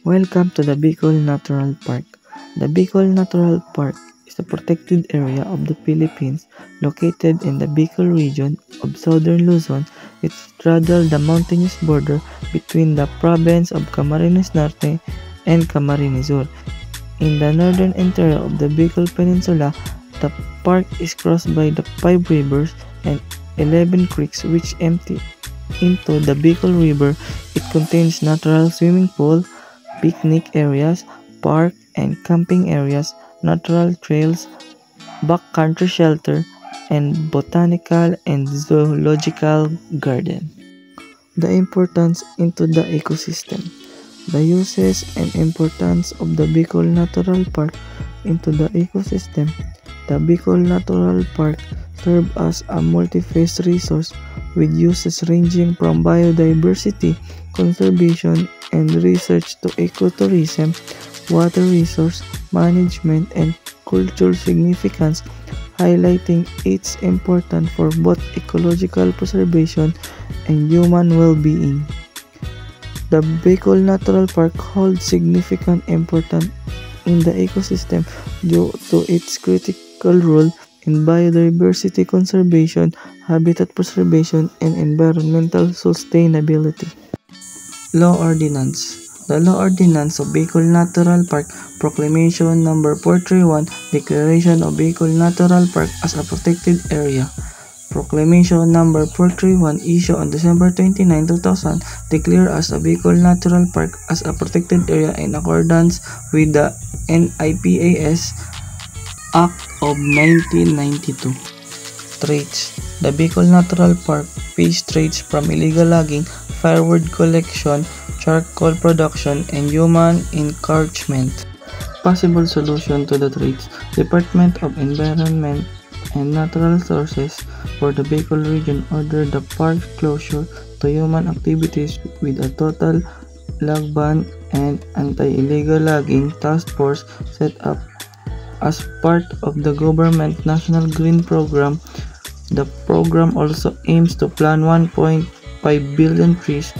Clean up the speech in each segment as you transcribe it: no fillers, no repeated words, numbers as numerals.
Welcome to the Bicol Natural Park. The Bicol Natural Park is a protected area of the Philippines located in the Bicol region of southern Luzon. It straddles the mountainous border between the province of Camarines Norte and Camarines Sur. In the northern interior of the Bicol Peninsula, the park is crossed by the 5 rivers and 11 creeks which empty into the Bicol River. It contains natural swimming pool, picnic areas, park and camping areas, natural trails, backcountry shelter, and botanical and zoological garden. The importance into the ecosystem. The uses and importance of the Bicol Natural Park into the ecosystem. The Bicol Natural Park serves as a multi-phase resource with uses ranging from biodiversity, conservation, and research to ecotourism, water resource management, and cultural significance, highlighting its importance for both ecological preservation and human well-being. The Bicol Natural Park holds significant importance in the ecosystem due to its critical role in biodiversity conservation, habitat preservation, and environmental sustainability. Law Ordinance. The Law Ordinance of Bicol Natural Park Proclamation No. 431, Declaration of Bicol Natural Park as a Protected Area. Proclamation No. 431 issued on December 29, 2000, declared as a Bicol Natural Park as a protected area in accordance with the NIPAS Act of 1992. Threats. The Bicol Natural Park faces threats from illegal logging, firewood collection, charcoal production, and human encroachment. Possible solution to the threats. Department of Environment and Natural Resources for the Bicol region ordered the park closure to human activities with a total log ban and anti-illegal logging task force set up as part of the government National Green Program. The program also aims to plant 1.5 billion trees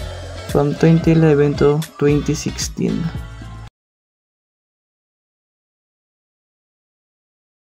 from 2011 to 2016.